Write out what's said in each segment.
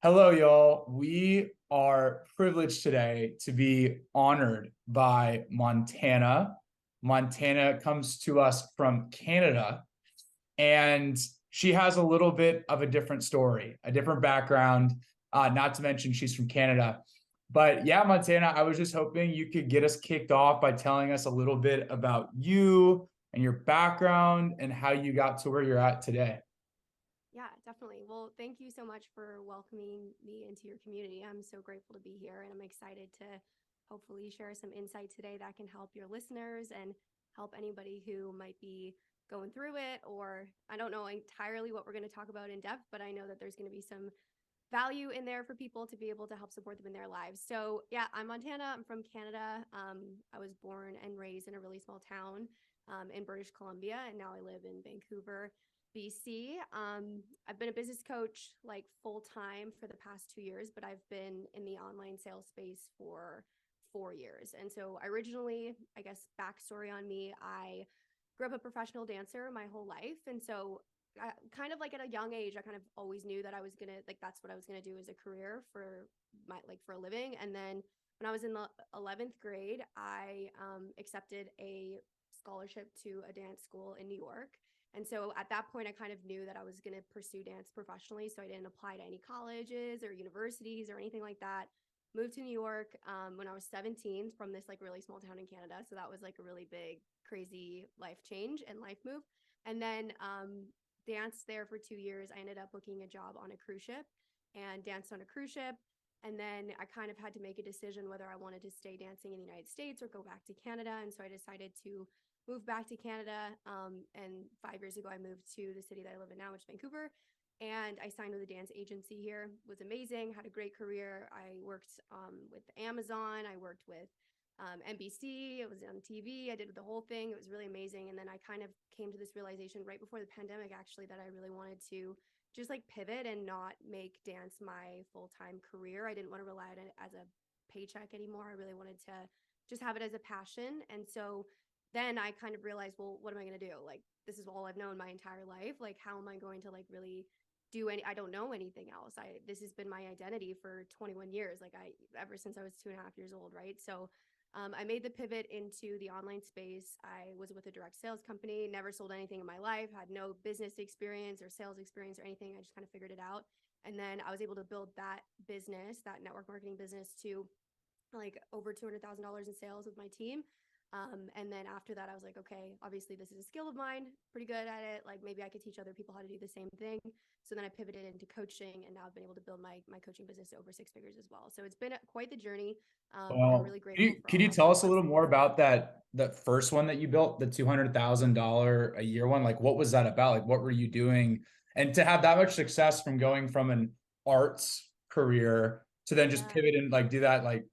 Hello, y'all. We are privileged today to be honored by Montana. Montana comes to us from Canada, and she has a little bit of a different story, a different background, not to mention she's from Canada. But yeah, Montana, I was just hoping you could get us kicked off by telling us a little bit about you and your background and how you got to where you're at today. Yeah, definitely. Well, thank you so much for welcoming me into your community. I'm so grateful to be here, and I'm excited to hopefully share some insight today that can help your listeners and help anybody who might be going through it. Or I don't know entirely what we're going to talk about in depth, but I know that there's going to be some value in there for people to be able to help support them in their lives. So, yeah, I'm Montana. I'm from Canada. I was born and raised in a really small town in British Columbia, and now I live in Vancouver, BC. I've been a business coach like full time for the past 2 years, but I've been in the online sales space for 4 years. And so, originally, I guess, backstory on me, I grew up a professional dancer my whole life. And so, kind of like at a young age, I kind of always knew that I was gonna like that's what I was gonna do as a career for for a living. And then when I was in the 11th grade, I accepted a scholarship to a dance school in New York. And so at that point, I kind of knew that I was going to pursue dance professionally. So I didn't apply to any colleges or universities or anything like that. Moved to New York when I was 17 from this like really small town in Canada. So that was like a really big, crazy life change and life move. And then danced there for 2 years. I ended up booking a job on a cruise ship and danced on a cruise ship. And then I kind of had to make a decision whether I wanted to stay dancing in the United States or go back to Canada. And so I decided to move back to Canada. And 5 years ago, I moved to the city that I live in now, which is Vancouver. And I signed with a dance agency here. It was amazing. Had a great career. I worked with Amazon. I worked with NBC. It was on TV. I did the whole thing. It was really amazing. And then I kind of came to this realization right before the pandemic, actually, that I really wanted to just like pivot and not make dance my full time career. I didn't want to rely on it as a paycheck anymore. I really wanted to just have it as a passion. And so then I kind of realized, well, what am I going to do? Like, this is all I've known my entire life. Like, how am I going to like really do any? I don't know anything else. This has been my identity for 21 years. Like ever since I was 2.5 years old. Right. So I made the pivot into the online space. I was with a direct sales company, never sold anything in my life, had no business experience or sales experience or anything. I just kind of figured it out. And then I was able to build that business, that network marketing business, to like over $200,000 in sales with my team. And then after that, I was like, okay, obviously this is a skill of mine, pretty good at it. Like maybe I could teach other people how to do the same thing. So then I pivoted into coaching, and now I've been able to build my coaching business to over 6 figures as well. So it's been quite the journey. And I'm Well, really could grateful you, for could all you God's tell us a little blessings. more about that first one that you built, the $200,000 a year one? Like, what was that about? Like, what were you doing? And to have that much success from going from an arts career to then just Yeah. pivot and like do that, like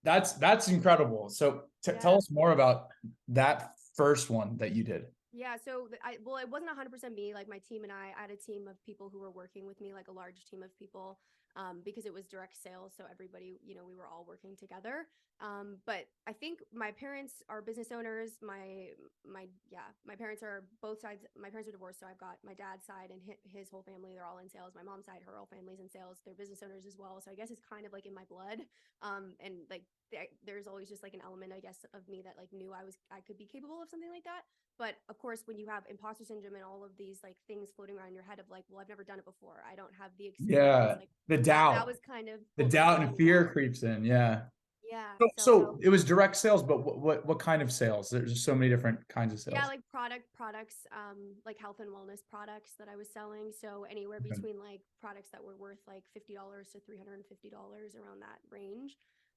that's incredible. So tell Yeah. us more about that first one that you did. Yeah, so well, it wasn't 100% me. Like my team and I had a team of people who were working with me, like a large team of people, because it was direct sales. So everybody, we were all working together. But I think my parents are business owners. My parents are both sides. My parents are divorced, so I've got my dad's side and his whole family. They're all in sales. My mom's side, her whole family's in sales. They're business owners as well. So I guess it's kind of like in my blood. And like there's always just like an element, I guess, of me that like knew I could be capable of something like that. But of course, when you have imposter syndrome and all of these like things floating around your head of like, well, I've never done it before, I don't have the experience, Yeah, like the that doubt, was kind of the what was doubt weighing and me fear down. creeps in. Yeah. Yeah. So So it was direct sales, but what kind of sales? There's just so many different kinds of yeah, sales. like products, like health and wellness products that I was selling. So anywhere Okay. between like products that were worth like $50 to $350, around that range.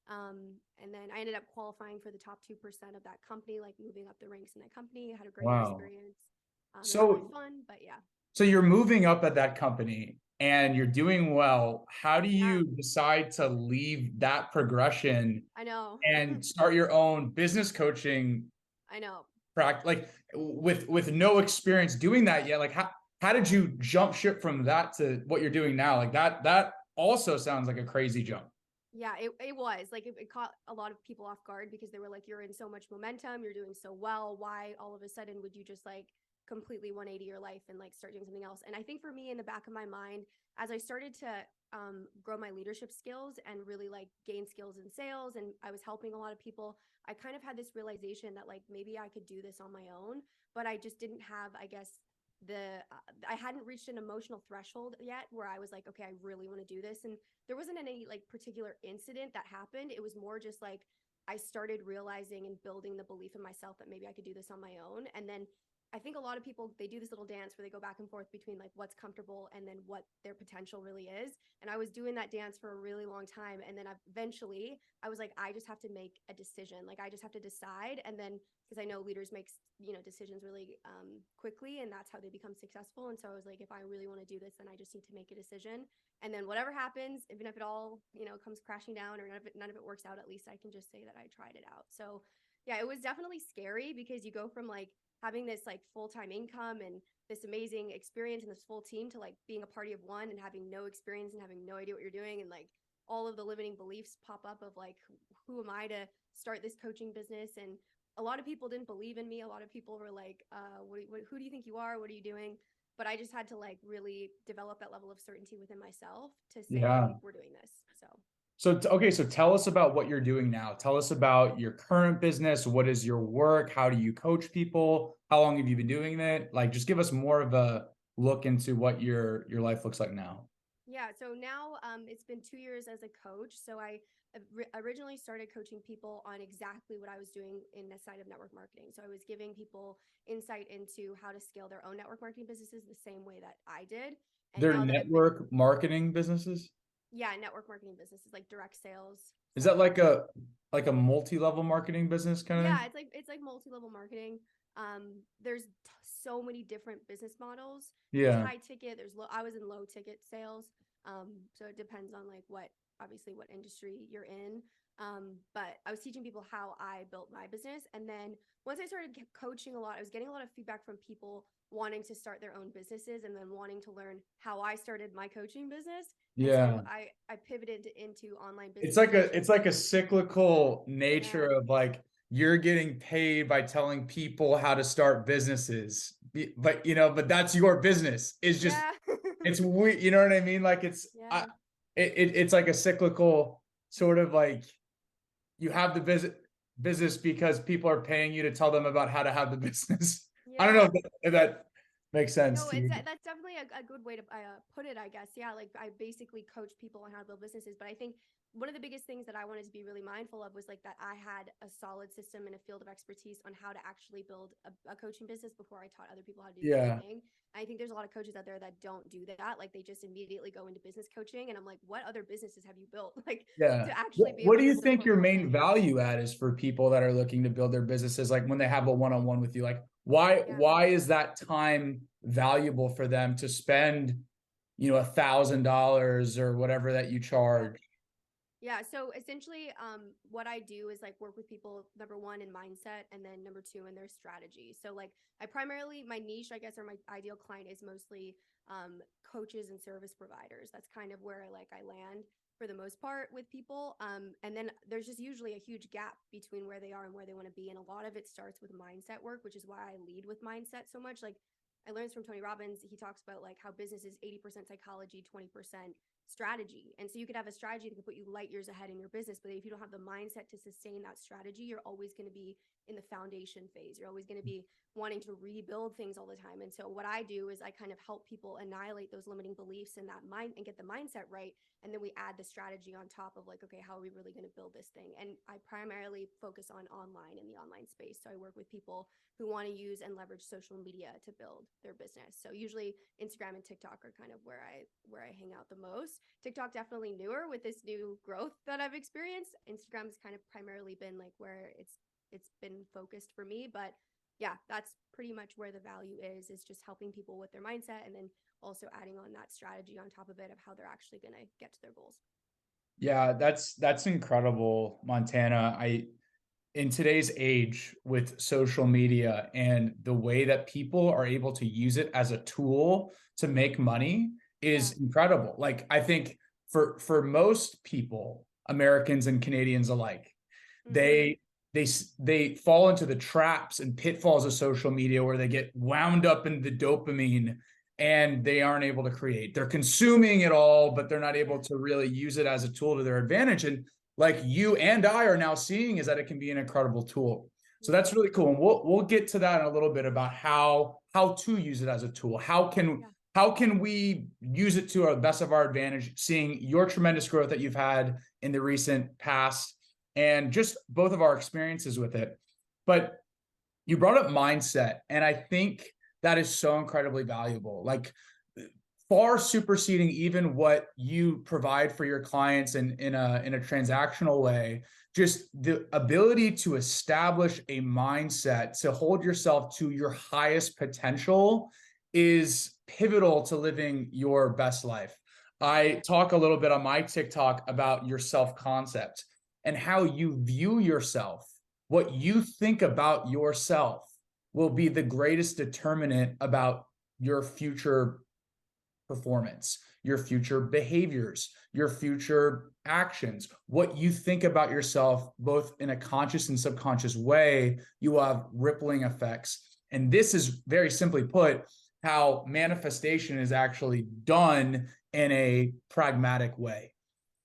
And then I ended up qualifying for the top 2% of that company, like moving up the ranks in that company. I had a great Wow. experience. It was really So fun, but yeah. so you're moving up at that company and you're doing well. How do Yeah, you decide to leave that progression I know. and start your own business coaching I know. practice, like with no experience doing that yet? Like how did you jump ship from that to what you're doing now? Like that also sounds like a crazy jump. Yeah, it was like it caught a lot of people off guard because they were like, you're in so much momentum, you're doing so well. Why all of a sudden would you just like completely 180 your life and like start doing something else. And I think for me, in the back of my mind, as I started to grow my leadership skills and really like gain skills in sales, and I was helping a lot of people, I kind of had this realization that like maybe I could do this on my own, but I just didn't have, I guess, I hadn't reached an emotional threshold yet where I was like, okay, I really want to do this. And there wasn't any like particular incident that happened. It was more just like I started realizing and building the belief in myself that maybe I could do this on my own. And then I think a lot of people, they do this little dance where they go back and forth between like what's comfortable and then what their potential really is. And I was doing that dance for a really long time. And then eventually I was like, I just have to make a decision. Like I just have to decide. And then, because I know leaders make, decisions really quickly, and that's how they become successful. And so I was like, if I really want to do this, then I just need to make a decision. And then whatever happens, even if it all, comes crashing down or none of it works out, at least I can just say that I tried it out. So yeah, it was definitely scary because you go from like having this like full-time income and this amazing experience and this full team to like being a party of one and having no experience and having no idea what you're doing, and like all of the limiting beliefs pop up of like, who am I to start this coaching business? And a lot of people didn't believe in me. A lot of people were like, who do you think you are? What are you doing? But I just had to like really develop that level of certainty within myself to Yeah. say, we're doing this. So Okay, so tell us about what you're doing now. Tell us about your current business. What is your work? How do you coach people? How long have you been doing it? Like, just give us more of a look into what your life looks like now. yeah, so now it's been 2 years as a coach. So I originally started coaching people on exactly what I was doing in the side of network marketing. So I was giving people insight into how to scale their own network marketing businesses the same way that I did. And Their now that I've been, network marketing businesses? yeah, network marketing businesses like direct sales, Is stuff that like that. like a multi-level marketing business kind of Yeah, thing? it's like multi-level marketing. There's so many different business models. There's Yeah. high ticket, I was in low ticket sales. So it depends on like obviously what industry you're in. But I was teaching people how I built my business. And then once I started coaching a lot, I was getting a lot of feedback from people wanting to start their own businesses and then wanting to learn how I started my coaching business. And so Yeah. I pivoted into online business It's like coaching. it's like a cyclical nature Yeah. of like you're getting paid by telling people how to start businesses. But that's your business. It's just Yeah. it's weird, you know what I mean? Like Yeah. it's like a cyclical sort of like you have the business because people are paying you to tell them about how to have the business. I don't know Yeah. if that makes sense No, to you. that's definitely a good way to put it, I guess. Yeah, like I basically coach people on how to build businesses, but I think one of the biggest things that I wanted to be really mindful of was like that I had a solid system and a field of expertise on how to actually build a coaching business before I taught other people how to do the same Yeah. thing. I think there's a lot of coaches out there that don't do that. Like they just immediately go into business coaching, and I'm like, what other businesses have you built? Like Yeah. to actually be What do be you able to think put your work main in. value add is for people that are looking to build their businesses? Like when they have a one-on-one with you, like Yeah. why is that time valuable for them to spend, $1,000 or whatever that you Yeah. charge? Yeah. So essentially, what I do is like work with people, number one, in mindset, and then number two, in their strategy. So like my niche, I guess, or my ideal client is mostly coaches and service providers. That's kind of where I land for the most part with people. And then there's just usually a huge gap between where they are and where they want to be. And a lot of it starts with mindset work, which is why I lead with mindset so much. Like I learned from Tony Robbins, he talks about like how business is 80% psychology, 20% strategy. And so you could have a strategy that could put you light years ahead in your business, but if you don't have the mindset to sustain that strategy, you're always going to be in the foundation phase. You're always going to be wanting to rebuild things all the time. And so what I do is I kind of help people annihilate those limiting beliefs in that mind and get the mindset right. And then we add the strategy on top of like, okay, how are we really going to build this thing? And I primarily focus on online, in the online space. So I work with people who want to use and leverage social media to build their business. So usually Instagram and TikTok are kind of where I hang out the most. TikTok definitely newer with this new growth that I've experienced. Instagram's kind of primarily been like where it's been focused for me, but yeah, that's pretty much where the value is just helping people with their mindset, and then also adding on that strategy on top of it of how they're actually going to get to their goals. Yeah, that's incredible, Montana. In today's age with social media and the way that people are able to use it as a tool to make money Yeah. is incredible. Like I think for most people, Americans and Canadians alike, Mm-hmm. they they fall into the traps and pitfalls of social media where they get wound up in the dopamine and they aren't able to create. They're consuming it all, but they're not able to really use it as a tool to their advantage. And like you and I are now seeing is that it can be an incredible tool. So that's really cool. And we'll get to that in a little bit about how to use it as a tool. How can we use it to our best of our advantage, seeing your tremendous growth that you've had in the recent past and just both of our experiences with it. But you brought up mindset, and I think that is so incredibly valuable, like far superseding even what you provide for your clients in a transactional way. Just the ability to establish a mindset to hold yourself to your highest potential is pivotal to living your best life. I talk a little bit on my TikTok about your self-concept and how you view yourself. What you think about yourself will be the greatest determinant about your future performance, your future behaviors, your future actions. What you think about yourself, both in a conscious and subconscious way, you will have rippling effects. And this is, very simply put, how manifestation is actually done in a pragmatic way.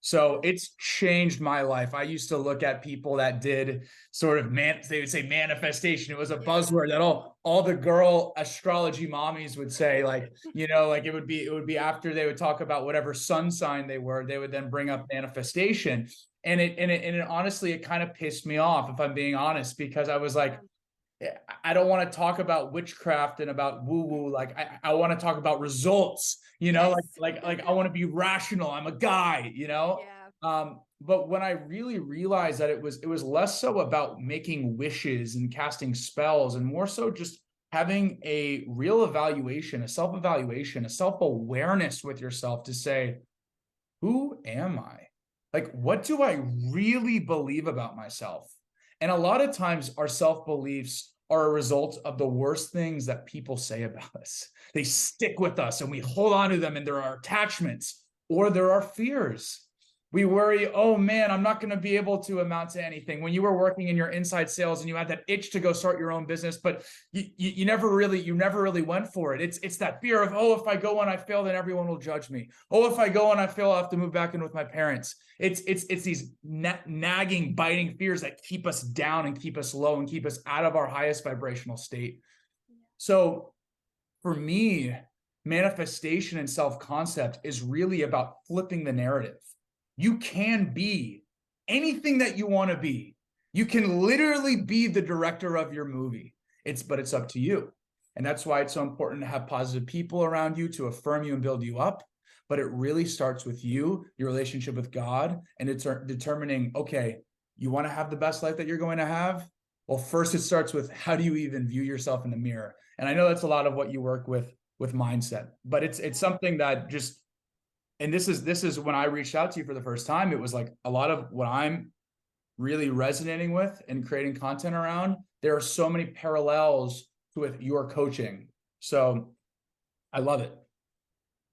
So it's changed my life. I used to look at people that did sort of they would say manifestation. It was a buzzword that all the girl astrology mommies would say, like, like it would be after they would talk about whatever sun sign they were, they would then bring up manifestation. And it honestly, it kind of pissed me off, if I'm being honest, because I was like, I don't want to talk about witchcraft and about woo-woo. Like I want to talk about results, like I want to be rational. I'm a guy, but when I really realized that it was less so about making wishes and casting spells and more so just having a real evaluation, a self-evaluation, a self-awareness with yourself to say, who am I? Like, what do I really believe about myself? And a lot of times our self-beliefs are a result of the worst things that people say about us. They stick with us and we hold on to them, and there are attachments or there are fears. We worry, oh man, I'm not going to be able to amount to anything. When you were working in your inside sales and you had that itch to go start your own business, but you never really went for it. It's that fear of, oh, if I go and I fail, then everyone will judge me. Oh, if I go and I fail, I'll have to move back in with my parents. It's these nagging, biting fears that keep us down and keep us low and keep us out of our highest vibrational state. So for me, manifestation and self-concept is really about flipping the narrative. You can be anything that you want to be. You can literally be the director of your movie. But it's up to you. And that's why it's so important to have positive people around you to affirm you and build you up. But it really starts with you, your relationship with God, and it's determining, okay, you want to have the best life that you're going to have? Well, first it starts with, how do you even view yourself in the mirror? And I know that's a lot of what you work with mindset, but it's something that just, and this is when I reached out to you for the first time, it was like a lot of what I'm really resonating with and creating content around. There are so many parallels with your coaching. So I love it.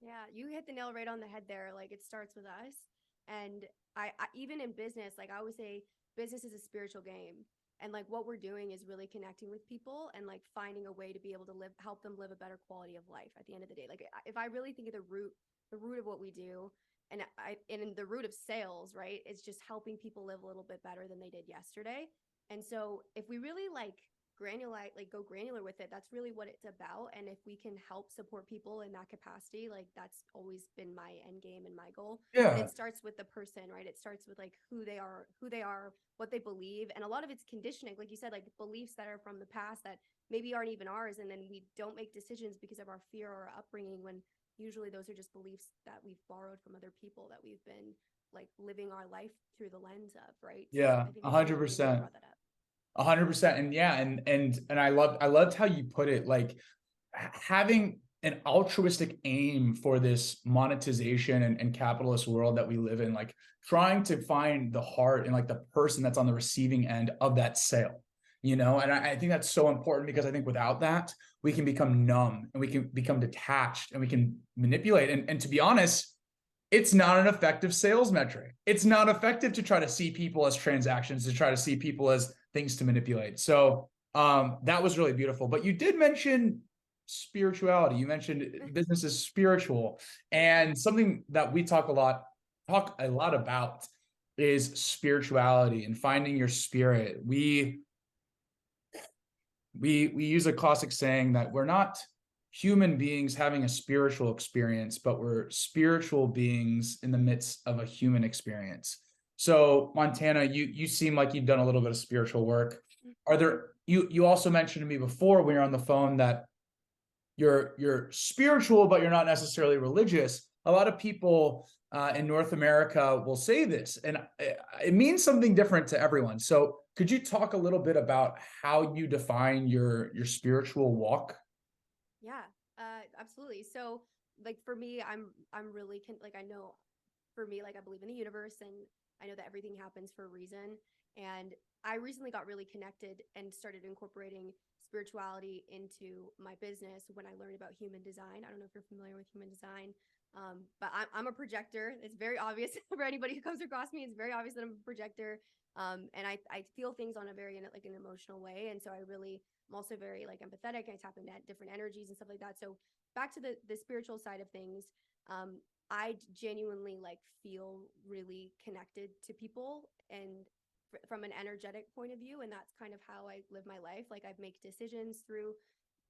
Yeah, you hit the nail right on the head there. Like, it starts with us. And I even in business, like I always say, business is a spiritual game. And like what we're doing is really connecting with people and like finding a way to be able to help them live a better quality of life at the end of the day. Like, if I really think of the root of what we do, and in the root of sales, right, it's just helping people live a little bit better than they did yesterday. And so if we really go granular with it, that's really what it's about. And if we can help support people in that capacity, like that's always been my end game and my goal. Yeah. And it starts with the person, right? It starts with like who they are, what they believe. And a lot of it's conditioning, like you said, like beliefs that are from the past that maybe aren't even ours. And then we don't make decisions because of our fear or our upbringing, when usually those are just beliefs that we've borrowed from other people that we've been like living our life through the lens of, right? Yeah, 100%. 100%. And yeah, and I loved how you put it, like having an altruistic aim for this monetization and capitalist world that we live in, like trying to find the heart and like the person that's on the receiving end of that sale, and I think that's so important, because I think without that, we can become numb and we can become detached and we can manipulate. And to be honest, it's not an effective sales metric. It's not effective to try to see people as transactions, to try to see people as things to manipulate. So that was really beautiful. But you did mention spirituality. You mentioned business is spiritual, and something that we talk a lot about is spirituality and finding your spirit. We use a classic saying that we're not human beings having a spiritual experience, but we're spiritual beings in the midst of a human experience. So Montana, you seem like you've done a little bit of spiritual work. Are there, you also mentioned to me before when you're on the phone that you're spiritual, but you're not necessarily religious. A lot of people in North America will say this, and it means something different to everyone. So could you talk a little bit about how you define your spiritual walk? Yeah, absolutely. So like for me, I'm really like I know for me, like I believe in the universe and I know that everything happens for a reason. And I recently got really connected and started incorporating spirituality into my business when I learned about human design. I don't know if you're familiar with human design, but I'm a projector. It's very obvious for anybody who comes across me. It's very obvious that I'm a projector. And I feel things on a very like an emotional way. And so I'm also very like empathetic. I tap into different energies and stuff like that. So back to the spiritual side of things, I genuinely like feel really connected to people and from an energetic point of view. And that's kind of how I live my life. Like I make decisions through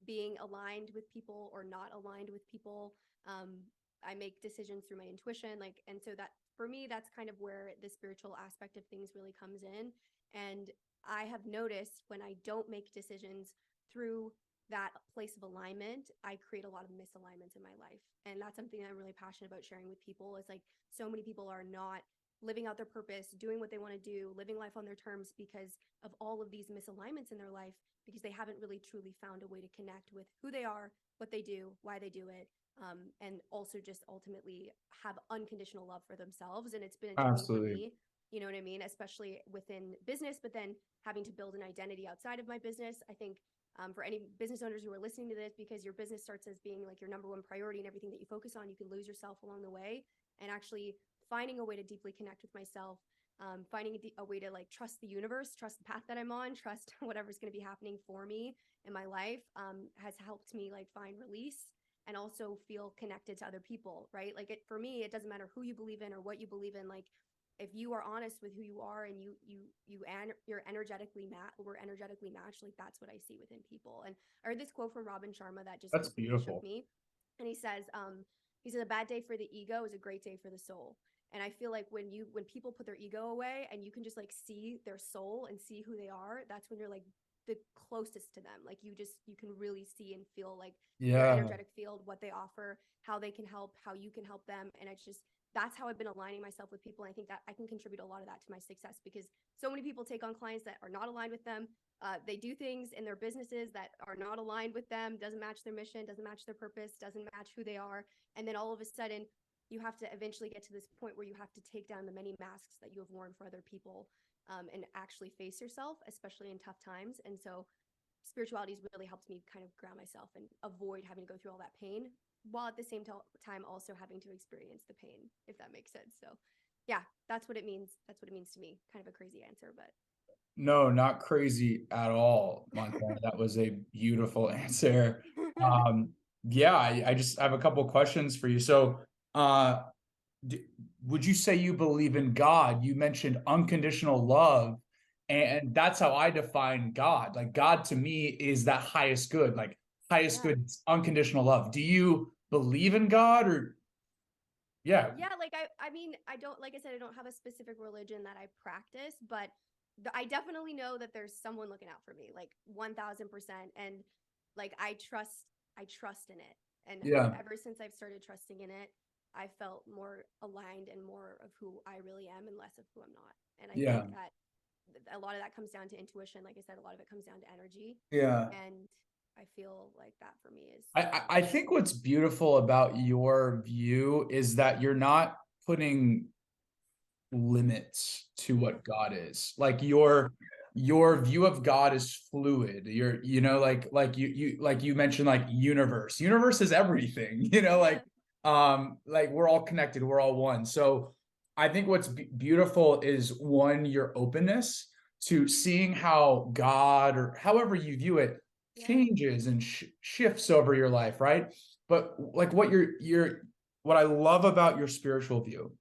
being aligned with people or not aligned with people. I make decisions through my intuition, like, and so that for me, that's kind of where the spiritual aspect of things really comes in. And I have noticed when I don't make decisions through that place of alignment, I create a lot of misalignments in my life. And that's something that I'm really passionate about sharing with people. Is like so many people are not living out their purpose, doing what they want to do, living life on their terms because of all of these misalignments in their life, because they haven't really truly found a way to connect with who they are, what they do, why they do it, and also just ultimately have unconditional love for themselves. And it's been a journey for Absolutely. me, you know what I mean, especially within business, but then having to build an identity outside of my business. I think for any business owners who are listening to this, because your business starts as being like your number one priority and everything that you focus on, you can lose yourself along the way. And actually finding a way to deeply connect with myself, finding a way to like trust the universe, trust the path that I'm on, trust whatever's going to be happening for me in my life, has helped me like find release and also feel connected to other people, right? Like for me, it doesn't matter who you believe in or what you believe in. Like if you are honest with who you are and you're energetically we're energetically matched, like that's what I see within people. And I heard this quote from Robin Sharma that just That's completely shook beautiful. me. And he says a bad day for the ego is a great day for the soul. And I feel like when people put their ego away and you can just like see their soul and see who they are, that's when you're like the closest to them. Like you can really see and feel like their Yeah, energetic field, what they offer, how they can help, how you can help them. And it's just that's how I've been aligning myself with people. And I think that I can contribute a lot of that to my success because so many people take on clients that are not aligned with them. They do things in their businesses that are not aligned with them, doesn't match their mission, doesn't match their purpose, doesn't match who they are. And then all of a sudden, you have to eventually get to this point where you have to take down the many masks that you have worn for other people, and actually face yourself, especially in tough times. And so spirituality has really helped me kind of ground myself and avoid having to go through all that pain while at the same time also having to experience the pain, if that makes sense. So yeah, that's what it means. That's what it means to me. Kind of a crazy answer, but no, not crazy at all, Montana. That was a beautiful answer. Um, yeah, I just have a couple questions for you. So, uh, would you say you believe in God? You mentioned unconditional love, and that's how I define God. Like God to me is that highest good, like highest yeah. good, unconditional love. Do you believe in God or yeah, Yeah, like I mean, I don't like I said I don't have a specific religion that I practice, but I definitely know that there's someone looking out for me, like 1000%. And like I trust in it. And yeah, ever since I've started trusting in it, I felt more aligned and more of who I really am and less of who I'm not. And I yeah, think that a lot of that comes down to intuition. Like I said, a lot of it comes down to energy. yeah. And I feel like that for me is I think what's beautiful about your view is that you're not putting limits to mm-hmm. what God is. Like Yeah. your view of God is fluid. You're like you mentioned like universe. Universe is everything, Yeah. like we're all connected, we're all one. So I think what's beautiful is one, your openness. to seeing how God, or however you view it, Yeah. changes and shifts over your life, right? But like what I love about your spiritual view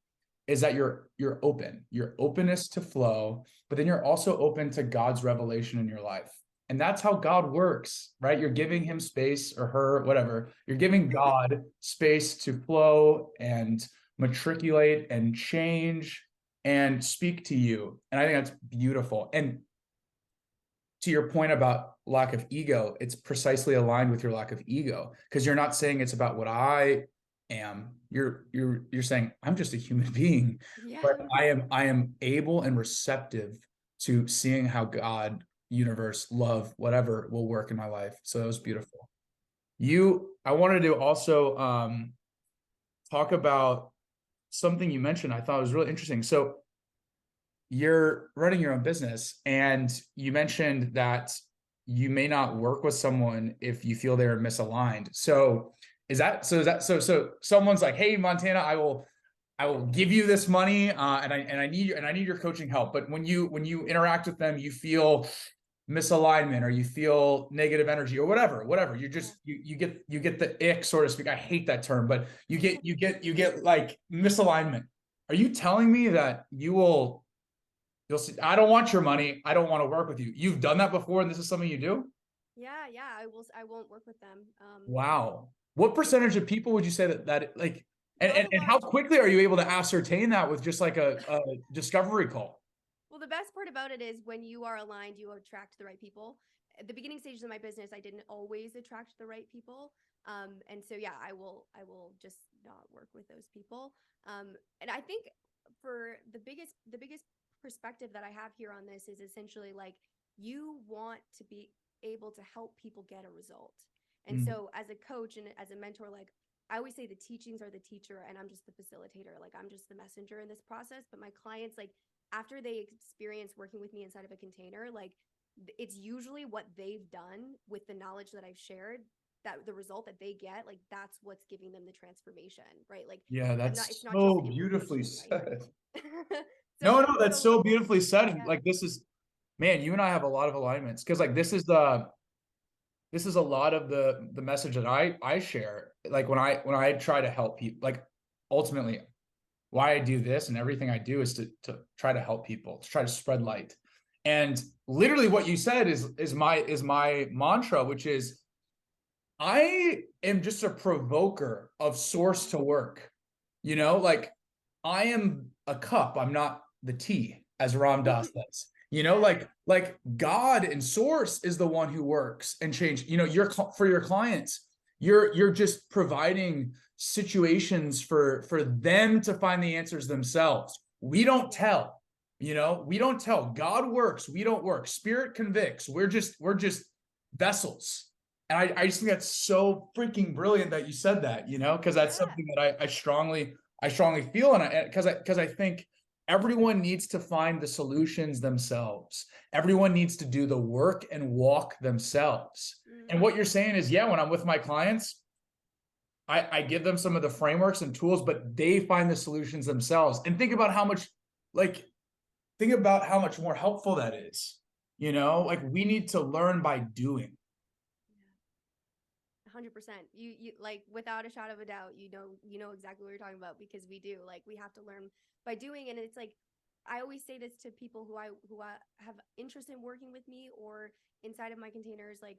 is that you're open, your openness to flow, but then you're also open to God's revelation in your life. And that's how God works, right? You're giving him space, or her, whatever. You're giving God space to flow and matriculate and change and speak to you. And I think that's beautiful. And to your point about lack of ego, it's precisely aligned with your lack of ego, because you're not saying it's about what I am. You're saying I'm just a human being, Yeah. but I am able and receptive to seeing how God, universe, love, whatever will work in my life. So that was beautiful. I wanted to also talk about something you mentioned. I thought was really interesting. So you're running your own business, and you mentioned that you may not work with someone if you feel they're misaligned. So so someone's like, hey, Montana, I will give you this money, and I need your coaching help. But when you interact with them, you feel misalignment, or you feel negative energy, or whatever. You just you get the ick, so to speak. I hate that term, but you get like misalignment. Are you telling me that you'll see, I don't want your money, I don't want to work with you? You've done that before, and this is something you do? Yeah, yeah, I won't work with them. Wow. What It's percentage of people would you say that like, not a and lot. how quickly are you able to ascertain that with just like a discovery call? Well, the best part about it is when you are aligned, you attract the right people. At the beginning stages of my business, I didn't always attract the right people. And so yeah, I will just not work with those people. And I think for the biggest perspective that I have here on this is essentially like you want to be able to help people get a result. And Mm, so as a coach and as a mentor, like I always say the teachings are the teacher and I'm just the facilitator. Like I'm just the messenger in this process. But my clients, like after they experience working with me inside of a container, like it's usually what they've done with the knowledge that I've shared, that the result that they get, like that's what's giving them the transformation, right? Like yeah, I'm not, that's it's not just so the beautifully information, right? said. So No, that's so so beautifully said. yeah. Like, this is, man, you and I have a lot of alignments, because like this is a lot of the message that I share. Like when I try to help people, like ultimately why I do this and everything I do is to try to help people, to try to spread light. And literally what you said is my mantra, which is I am just a provoker of source to work. Like I am a cup, I'm not the tea, as Ram Dass says. Yeah. Like God and source is the one who works and change. You're for your clients, you're just providing situations for them to find the answers themselves. We don't Yeah. tell, we don't tell. God works, we don't work. Spirit convicts. We're just vessels. And I just think that's so freaking brilliant that you said that, because that's Yeah. something that I strongly feel. And because I think everyone needs to find the solutions themselves. Everyone needs to do the work and walk themselves. And Mm. what you're saying is, yeah, when I'm with my clients, I give them some of the frameworks and tools, but they find the solutions themselves. And like, think about how much more helpful that is. Like, we need to learn by doing. 100%. You like without a shadow of a doubt, you know exactly what you're talking about because we do. Like we have to learn by doing, and it's like I always say this to people who I have interest in working with me or inside of my containers. Like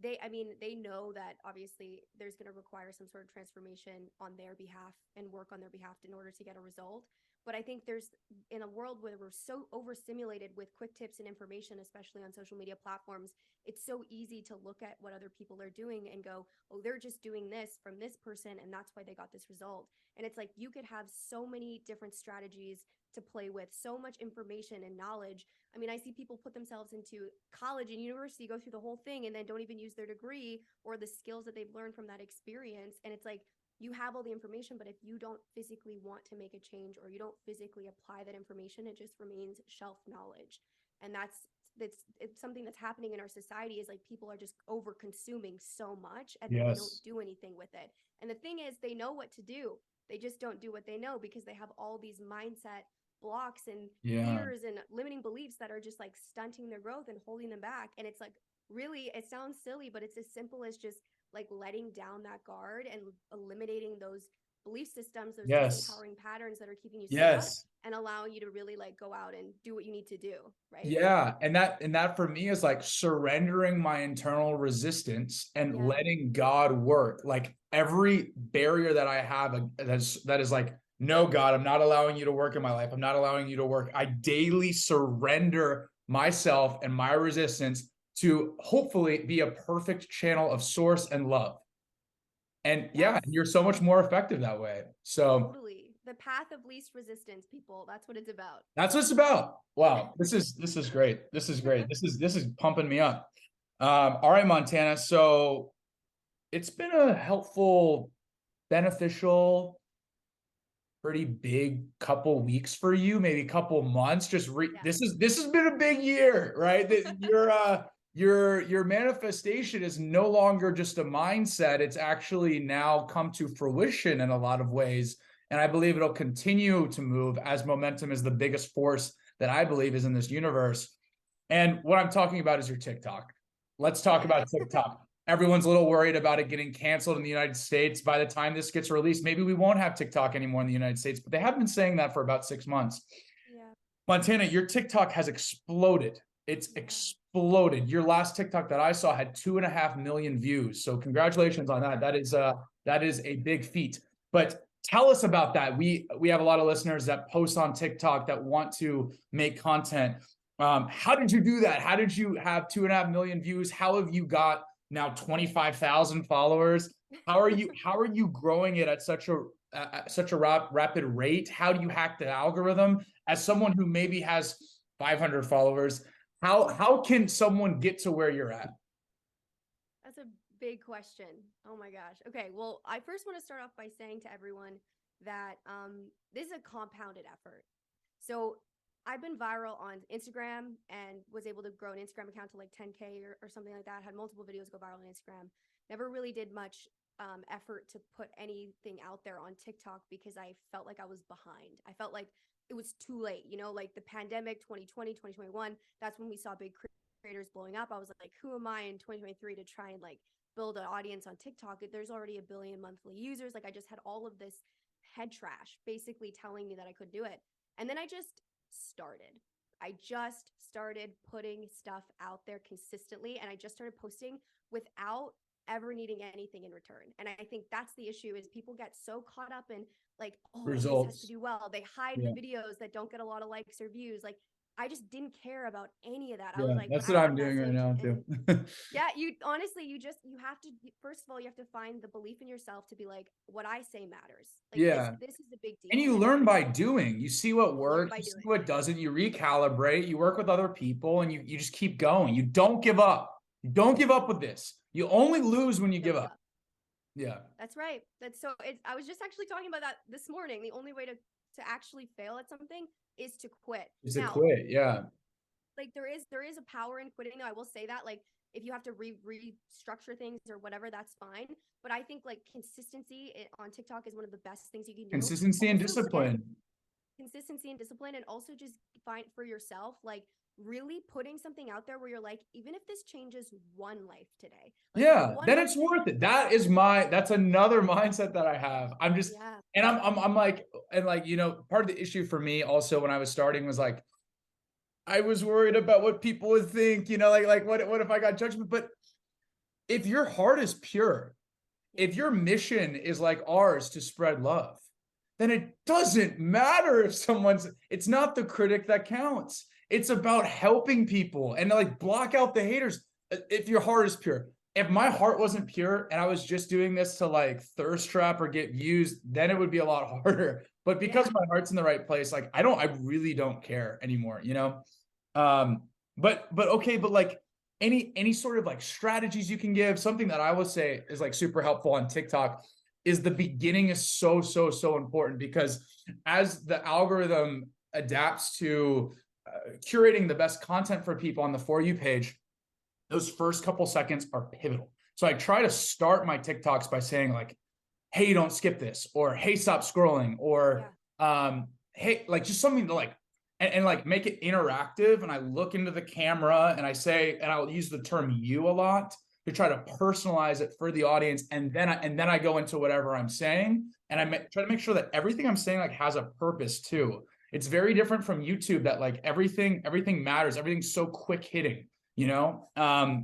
they know that obviously there's going to require some sort of transformation on their behalf and work on their behalf in order to get a result. But I think there's in a world where we're so overstimulated with quick tips and information, especially on social media platforms, it's so easy to look at what other people are doing and go, oh, they're just doing this from this person and that's why they got this result. And it's like you could have so many different strategies to play with, so much information and knowledge. I mean, I see people put themselves into college and university, go through the whole thing, and then don't even use their degree or the skills that they've learned from that experience. And it's like, you have all the information, but if you don't physically want to make a change or you don't physically apply that information, it just remains shelf knowledge. And it's something that's happening in our society is like people are just over consuming so much and then they don't Yes. do anything with it. And the thing is they know what to do. they just don't do what they know because they have all these mindset blocks and Yeah. fears and limiting beliefs that are just like stunting their growth and holding them back. And it's like, really, it sounds silly, but it's as simple as just like letting down that guard and eliminating those belief systems, those Yes. disempowering patterns that are keeping you stuck, Yes. and allowing you to really like go out and do what you need to do, right? Yeah, and that for me is like surrendering my internal resistance and Yeah. letting God work. Like every barrier that I have that is like, no, God, I'm not allowing you to work in my life. I'm not allowing you to work. I daily surrender myself and my resistance to hopefully be a perfect channel of source and love. And yeah, Yes. you're so much more effective that way. So Totally. The path of least resistance, people. That's what it's about. that's what it's about. Wow, this is great. This is great. This is pumping me up. All right, Montana. So it's been a helpful, beneficial, pretty big couple weeks for you, maybe a couple months. Yeah. This has been a big year, right? Your manifestation is no longer just a mindset. It's actually now come to fruition in a lot of ways. And I believe it'll continue to move as momentum is the biggest force that I believe is in this universe. And what I'm talking about is your TikTok. Let's talk Yeah. about TikTok. Everyone's a little worried about it getting canceled in the United States. By the time this gets released, maybe we won't have TikTok anymore in the United States, but they have been saying that for about 6 months. Yeah. Montana, your TikTok has exploded. It's Yeah. exploded. Your last TikTok that I saw had 2.5 million views. So congratulations on that. That is a big feat. But tell us about that. We have a lot of listeners that post on TikTok that want to make content. How did you do that? How did you have 2.5 million views? How have you got now 25,000 followers? How are you growing it at such a rapid rate? How do you hack the algorithm? As someone who maybe has 500 followers, how can someone get to where you're at? That's a big question. Oh my gosh. Okay. Well, I first want to start off by saying to everyone that this is a compounded effort. So I've been viral on Instagram and was able to grow an Instagram account to like 10K or something like that. Had multiple videos go viral on Instagram. Never really did much effort to put anything out there on TikTok because I felt like I was behind. I felt like it was too late, like the pandemic 2020, 2021. That's when we saw big creators blowing up. I was like, who am I in 2023 to try and like build an audience on TikTok? There's already a billion monthly users. Like I just had all of this head trash basically telling me that I could do it. And then I just started. I just started putting stuff out there consistently, and I just started posting without ever needing anything in return. And I think that's the issue is people get so caught up in like, oh, this has to Results. do well. They hide Yeah. the videos that don't get a lot of likes or views. Like I just didn't care about any of that. I was Yeah, like, that's I what have a I'm doing right message now and too. yeah, you honestly, you have to, first of all, you have to find the belief in yourself to be like, what I say matters. Like Yeah. this is a big And deal. you And learn by doing. You see what you learn works, by you see doing. what doesn't, you recalibrate, you work with other people, and you just keep going. You don't give up. You don't give up with this. You only lose when you Don't give give up. up. Yeah. That's right. That's so I was just actually talking about that this morning. The only way to actually fail at something is to quit. Is to Now, quit. Yeah. like there is a power in quitting though. I will say that like if you have to restructure things or whatever, that's fine. But I think like consistency on TikTok is one of the best things you can do. Consistency and Also get discipline. consistency and discipline, and also just find for yourself like really putting something out there where you're like, even if this changes one life today, like Yeah, one then more it's thing. worth it. That's another mindset that I have. I'm just, Yeah. and I'm like, and like, part of the issue for me also when I was starting was like, I was worried about what people would think, like what if I got judgment? But if your heart is pure, if your mission is like ours to spread love, then it doesn't matter if it's not the critic that counts. It's about helping people and like block out the haters. If your heart is pure, if my heart wasn't pure and I was just doing this to like thirst trap or get views, then it would be a lot harder. But because Yeah. my heart's in the right place, like I really don't care anymore. But okay, but like any sort of like strategies you can give, something that I would say is like super helpful on TikTok is the beginning is so important because as the algorithm adapts to curating the best content for people on the For You page, those first couple seconds are pivotal. So I try to start my TikToks by saying like, hey, don't skip this, or hey, stop scrolling, or Yeah. hey, like just something to like, and like make it interactive. And I look into the camera and I say, and I'll use the term you a lot to try to personalize it for the audience. And then I go into whatever I'm saying. And try to make sure that everything I'm saying like has a purpose too. It's very different from YouTube that like everything matters. Everything's so quick hitting, you know?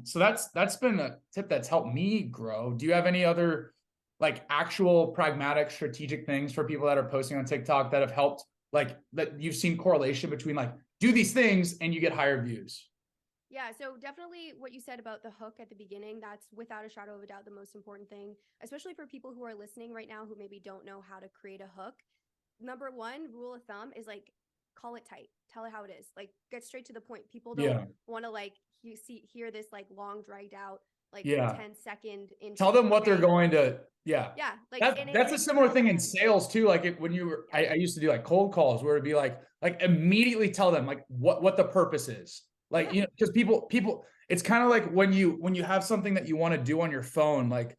So that's been a tip that's helped me grow. Do you have any other like actual pragmatic strategic things for people that are posting on TikTok that have helped, like that you've seen correlation between like do these things and you get higher views? Yeah, so definitely what you said about the hook at the beginning, that's without a shadow of a doubt the most important thing, especially for people who are listening right now who maybe don't know how to create a hook. Number one rule of thumb is like call it tight, tell it how it is, like get straight to the point. People don't Yeah. want to like hear this like long dragged out like Yeah. 10-second Tell intro them for what they're hey. going to, yeah. Yeah, like and That's a similar tell thing in them. sales too. Like when you were, Yeah. I used to do like cold calls where it'd be like immediately tell them like what the purpose is. Like, Yeah. you know, because people, it's kind of like when you have something that you want to do on your phone, like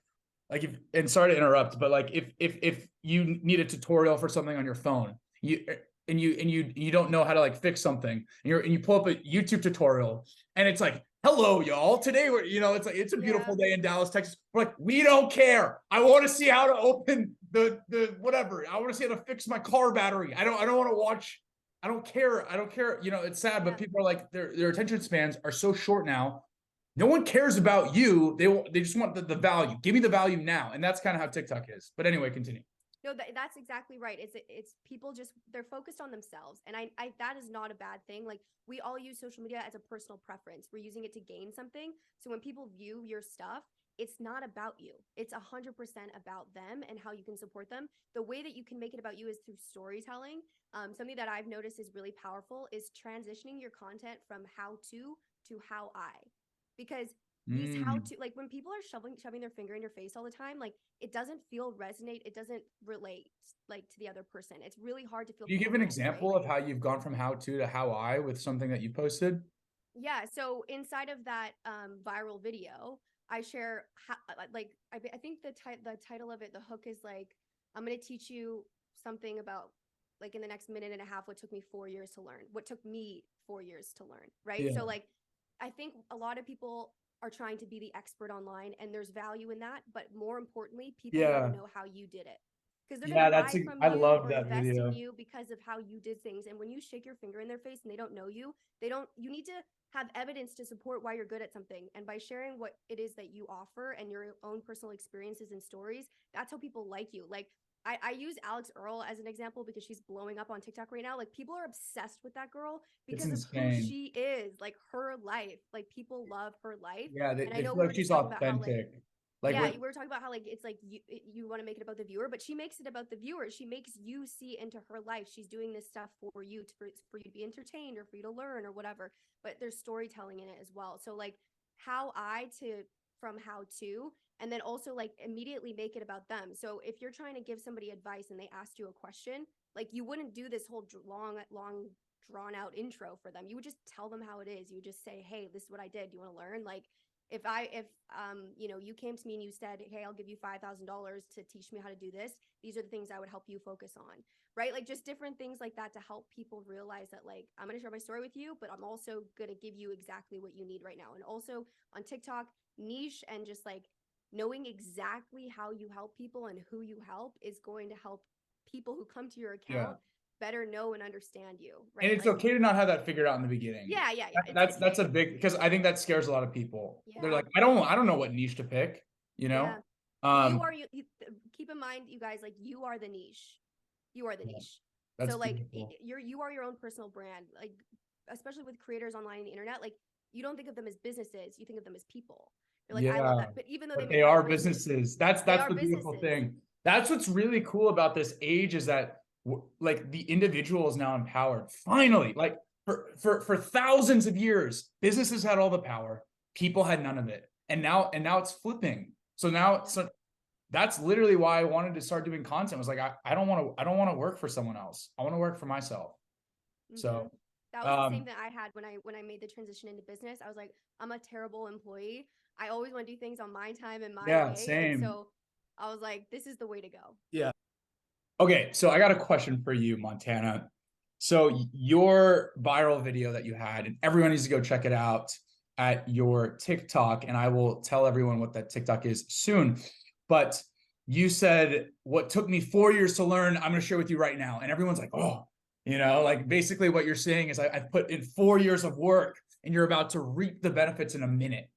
if, and sorry to interrupt, but like if you need a tutorial for something on your phone, you don't know how to like fix something, and you pull up a YouTube tutorial, and it's like, hello, y'all. Today we're, you know, it's like it's a Yeah. beautiful day in Dallas, Texas. We're like, we don't care. I want to see how to open the whatever. I want to see how to fix my car battery. I don't want to watch. I don't care. I don't care. You know, it's sad, but Yeah. people are like their attention spans are so short now. No one cares about you. They just want the value. Give me the value now, and that's kind of how TikTok is. But anyway, continue. No, that's exactly right. It's people just they're focused on themselves, and I that is not a bad thing. Like we all use social media as a personal preference. We're using it to gain something. So when people view your stuff, it's not about you. It's 100% about them and how you can support them. The way that you can make it about you is through storytelling. Something that I've noticed is really powerful is transitioning your content from how to how I, because these how Mm. to, like when people are shoving their finger in your face all the time, like it doesn't feel resonate, it doesn't relate like to the other person. It's really hard to feel Can you give an connect, right? example of how you've gone from how to how I with something that you posted? Yeah, so inside of that viral video, I share how, like I think the title of it, the hook is like, I'm going to teach you something about like in the next minute and a half what took me 4 years to learn, what took me 4 years to learn, right? Yeah. So like I think a lot of people are trying to be the expert online, and there's value in that, but more importantly, people want to Yeah. know how you did it. Because they're going Yeah, to buy from I you love or that invest in video. you because of how you did things. And when you shake your finger in their face and they don't know you, you need to have evidence to support why you're good at something. And by sharing what it is that you offer and your own personal experiences and stories, that's how people like you. Like I use Alex Earl as an example because she's blowing up on TikTok right now. Like people are obsessed with that girl It's because of who insane. she is, like her life. Like people love her life. Yeah, And I they know feel we were like just she's talking about how like authentic. Like yeah, when we were talking about how like it's like you want to make it about the viewer, but she makes it about the viewer. She makes you see into her life. She's doing this stuff for you for you to be entertained or for you to learn or whatever. But there's storytelling in it as well. So like how I to from how to, and then also like immediately make it about them. So if you're trying to give somebody advice and they asked you a question, like you wouldn't do this whole long drawn out intro for them. You would just tell them how it is. You would just say, "Hey, this is what I did. Do you want to learn?" Like if you know, you came to me and you said, hey, I'll give you $5,000 to teach me how to do this, these are the things I would help you focus on, right? Like just different things like that to help people realize that like I'm going to share my story with you, but I'm also going to give you exactly what you need right now. And also on TikTok, niche and just like knowing exactly how you help people and who you help is going to help people who come to your yeah. account better know and understand you, And right? it's Like okay to not have that figured out in the beginning. yeah, That's a big, because I think that scares a lot of people. They're yeah. like, I don't know what niche to pick, you know? Yeah. Well, Um, you keep in mind, you guys, like you are the niche. You are the yeah, niche. that's So like beautiful. you are your own personal brand. Like especially with creators online on the internet, like you don't think of them as businesses, you think of them as people. You're like, I love Yeah. that. But even though they But may they be your are business, businesses. they That's are the beautiful businesses. thing. That's what's really cool about this age is that like the individual is now empowered. Finally, like for thousands of years, businesses had all the power, people had none of it. And now it's flipping. So now Yeah. so that's literally why I wanted to start doing content. Was like I don't want to work for someone else. I want to work for myself. Mm-hmm. So That was the same um that I had when I made the transition into business. I was like, I'm a terrible employee. I always want to do things on my time and my yeah, way. And same. so I was like, this is the way to go. Yeah. Okay, so I got a question for you, Montana. So your viral video that you had, and everyone needs to go check it out at your TikTok, and I will tell everyone what that TikTok is soon. But you said, what took me 4 years to learn, I'm going to share with you right now. And everyone's like, oh, like basically what you're saying is I put in 4 years of work and you're about to reap the benefits in a minute.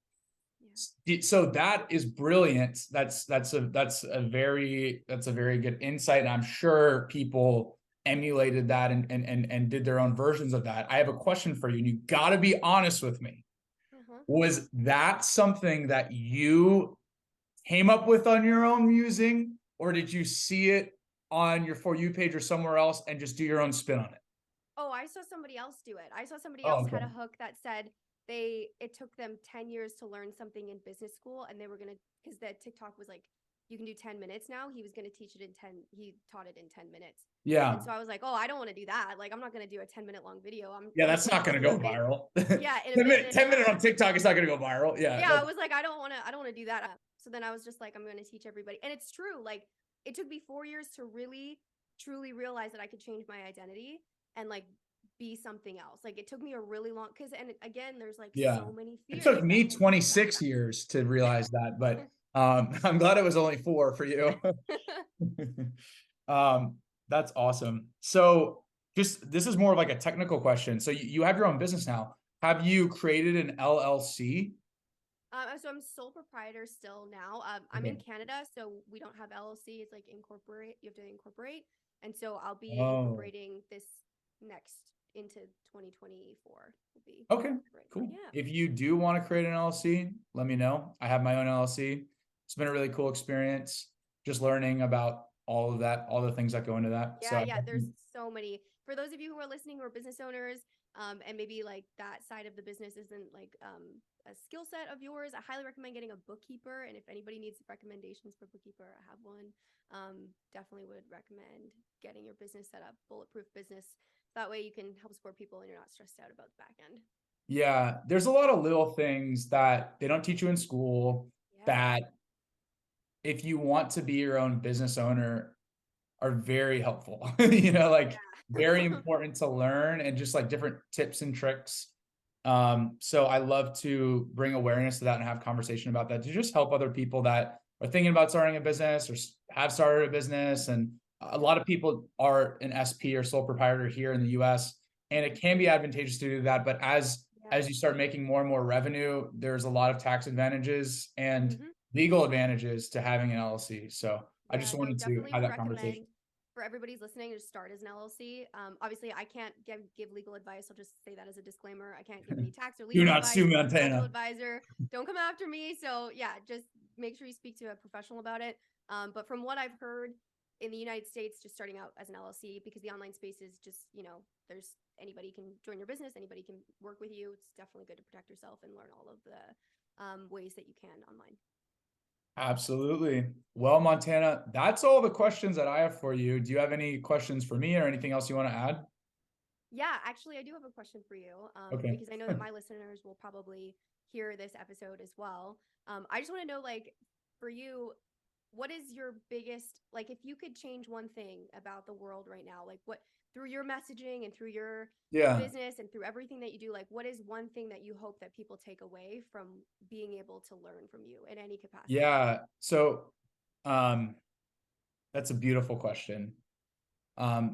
So that is brilliant. That's a very good insight. And I'm sure people emulated that and did their own versions of that. I have a question for you, and you got to be honest with me. Was that something that you came up with on your own musing, or did you see it on your For You page or somewhere else and just do your own spin on it? Oh, I saw somebody else do it. I saw somebody else had a hook that said it took them 10 years to learn something in business school, and they were gonna, because the TikTok was like, you can do 10 minutes now. He was gonna teach it in 10. He taught it in 10 minutes. Yeah. And so I was like, oh, I don't want to do that. Like, I'm not gonna do a 10-minute long video. Yeah, that's not gonna go viral. Yeah, in a minute. 10 minutes on TikTok is not gonna go viral. Yeah. Yeah, I was like, I don't want to do that. So then I was just like, I'm gonna teach everybody, and it's true. Like, it took me 4 years to really, truly realize that I could change my identity and like be something else. Like, it took me a really long, because, and again, there's like so many fears. It took me 26 years to realize that, but I'm glad it was only 4 for you. That's awesome. So this is more of like a technical question. So you have your own business now. Have you created an LLC? So I'm sole proprietor still now. I'm in Canada, so we don't have LLC. It's like incorporate. You have to incorporate. And so I'll be incorporating this next into 2024. Will be okay, cool. Yeah. If you do want to create an LLC, let me know. I have my own LLC. It's been a really cool experience, just learning about all of that, all the things that go into that. Yeah, there's so many. For those of you who are listening who are business owners, and maybe like that side of the business isn't like a skill set of yours, I highly recommend getting a bookkeeper. And if anybody needs recommendations for bookkeeper, I have one. Definitely would recommend getting your business set up, bulletproof business. That way you can help support people and you're not stressed out about the back end. Yeah, there's a lot of little things that they don't teach you in school that, if you want to be your own business owner, are very helpful. Very important to learn, and just like different tips and tricks. So I love to bring awareness to that and have conversation about that to just help other people that are thinking about starting a business or have started a business. And a lot of people are an SP or sole proprietor here in the US, and it can be advantageous to do that. But as you start making more and more revenue, there's a lot of tax advantages and legal advantages to having an LLC. So I just wanted to have that conversation. For everybody's listening, just start as an LLC. Obviously, I can't give legal advice. I'll just say that as a disclaimer. I can't give any tax or legal advice. Do not sue Montana. Advisor. Don't come after me. So yeah, just make sure you speak to a professional about it. But from what I've heard in the United States, just starting out as an LLC, because the online space is just, there's anybody can join your business, anybody can work with you. It's definitely good to protect yourself and learn all of the ways that you can online. Absolutely. Well, Montana, that's all the questions that I have for you. Do you have any questions for me or anything else you want to add? Yeah, actually, I do have a question for you, because I know that my listeners will probably hear this episode as well. I just want to know, like, for you, what is your biggest, like, if you could change one thing about the world right now, like what, through your messaging and through your business and through everything that you do, like what is one thing that you hope that people take away from being able to learn from you in any capacity? Yeah. So, that's a beautiful question.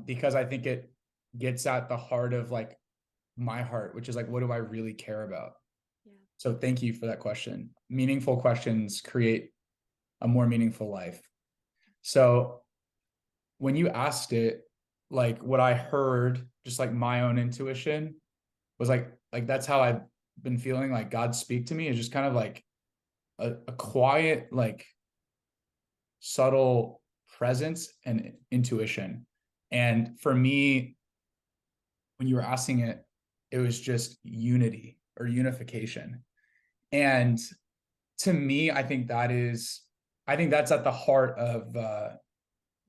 Because I think it gets at the heart of like my heart, which is like, what do I really care about? Yeah. So thank you for that question. Meaningful questions create a more meaningful life. So when you asked it, like what I heard, just like my own intuition was like that's how I've been feeling, like God speak to me, is just kind of like a quiet, like subtle presence and intuition. And for me, when you were asking it, it was just unity or unification. And to me, I think that's at the heart of the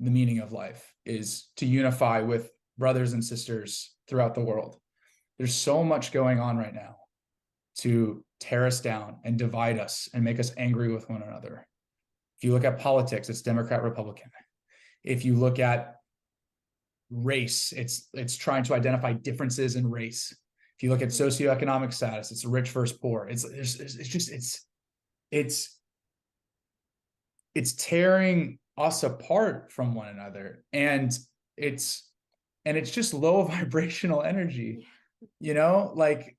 meaning of life, is to unify with brothers and sisters throughout the world. There's so much going on right now to tear us down and divide us and make us angry with one another. If you look at politics, it's Democrat, Republican. If you look at race, it's trying to identify differences in race. If you look at socioeconomic status, it's rich versus poor. It's it's tearing us apart from one another, and it's just low vibrational energy. You know, like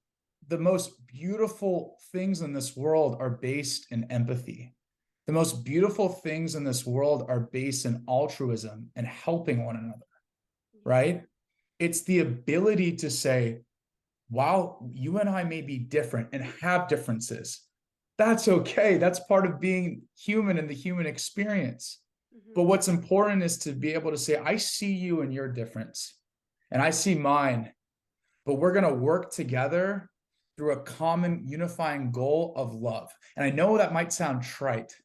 the most beautiful things in this world are based in empathy. The most beautiful things in this world are based in altruism and helping one another, right? It's the ability to say, while you and I may be different and have differences, that's okay. That's part of being human and the human experience. But what's important is to be able to say, I see you and your difference, and I see mine, but we're going to work together through a common unifying goal of love. And I know that might sound trite,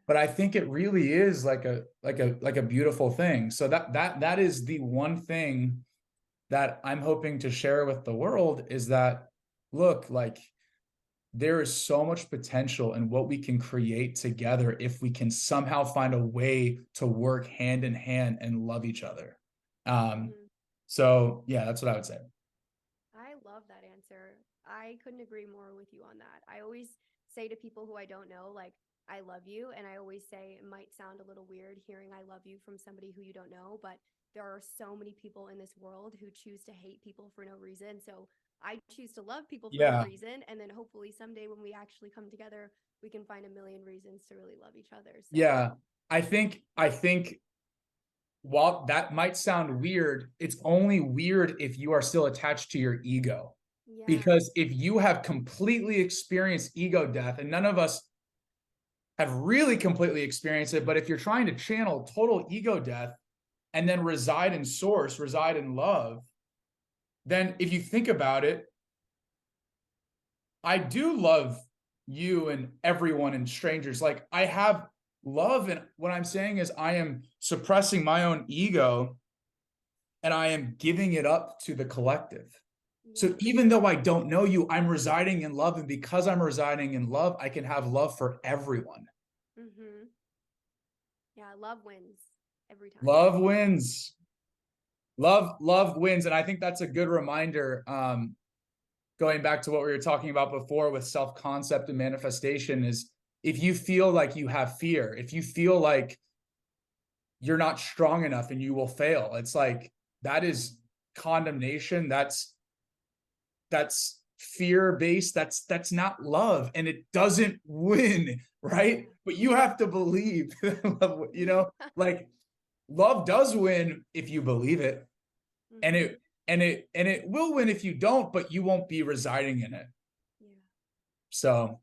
but I think it really is like a beautiful thing. So that is the one thing that I'm hoping to share with the world, is that, look, like there is so much potential in what we can create together if we can somehow find a way to work hand in hand and love each other. So yeah, that's what I would say. I love that answer. I couldn't agree more with you on that. I always say to people who I don't know, like, I love you. And I always say it might sound a little weird hearing I love you from somebody who you don't know, but there are so many people in this world who choose to hate people for no reason. So I choose to love people for no reason. And then hopefully someday when we actually come together, we can find a million reasons to really love each other. So. Yeah. I think while that might sound weird, it's only weird if you are still attached to your ego. Yeah. Because if you have completely experienced ego death, and none of us have really completely experienced it, but if you're trying to channel total ego death and then reside in source, reside in love, then if you think about it, I do love you and everyone and strangers. Like I have love, and what I'm saying is I am suppressing my own ego and I am giving it up to the collective. So even though I don't know you, I'm residing in love, and because I'm residing in love, I can have love for everyone. Yeah, love wins every time. Love wins. Love wins. And I think that's a good reminder. Going back to what we were talking about before with self-concept and manifestation, is if you feel like you have fear, if you feel like you're not strong enough and you will fail, it's like that is condemnation. That's fear-based. That's not love, and it doesn't win, right? But you have to believe, you know, like love does win if you believe it, and it will win if you don't, but you won't be residing in it. So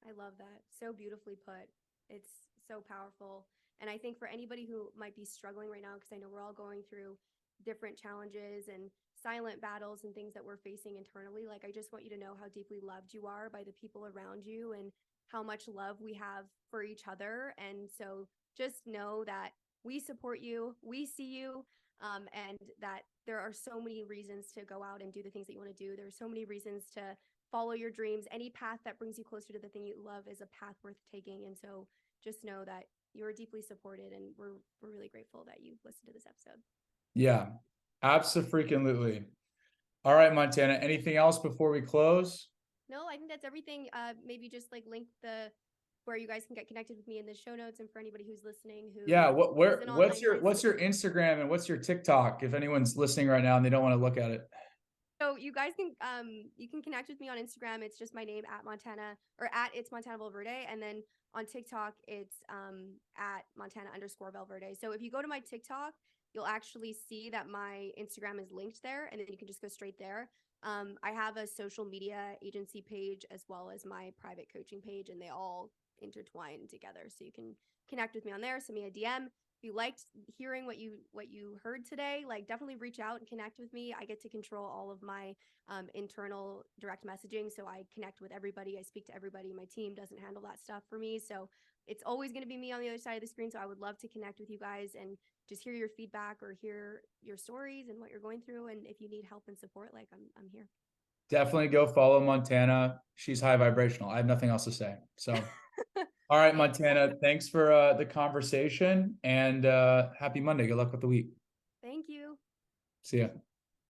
I love that. So beautifully put. It's so powerful. And I think for anybody who might be struggling right now, because I know we're all going through different challenges and silent battles and things that we're facing internally, like I just want you to know how deeply loved you are by the people around you and how much love we have for each other. And so just know that we support you, we see you, and that there are so many reasons to go out and do the things that you want to do. There are so many reasons to follow your dreams. Any path that brings you closer to the thing you love is a path worth taking. And so just know that you're deeply supported, and we're really grateful that you listened to this episode. Yeah, absolutely. All right, Montana, anything else before we close? No, I think that's everything. Maybe just like link where you guys can get connected with me in the show notes, and for anybody who's listening who what's your Instagram and what's your TikTok if anyone's listening right now and they don't want to look at it? So you guys can you can connect with me on Instagram. It's just my name at Montana, or at It's Montana Valverde, and then on TikTok it's at Montana_Valverde. So if you go to my TikTok, you'll actually see that my Instagram is linked there, and then you can just go straight there. I have a social media agency page as well as my private coaching page, and they all intertwine together. So you can connect with me on there, send me a DM. If you liked hearing what you heard today, like definitely reach out and connect with me. I get to control all of my internal direct messaging, so I connect with everybody. I speak to everybody. My team doesn't handle that stuff for me, so it's always going to be me on the other side of the screen. So I would love to connect with you guys and just hear your feedback or hear your stories and what you're going through. And if you need help and support, like I'm here. Definitely go follow Montana. She's high vibrational. I have nothing else to say. So All right, Thanks. Montana, thanks for the conversation, and happy Monday. Good luck with the week. Thank you. See ya.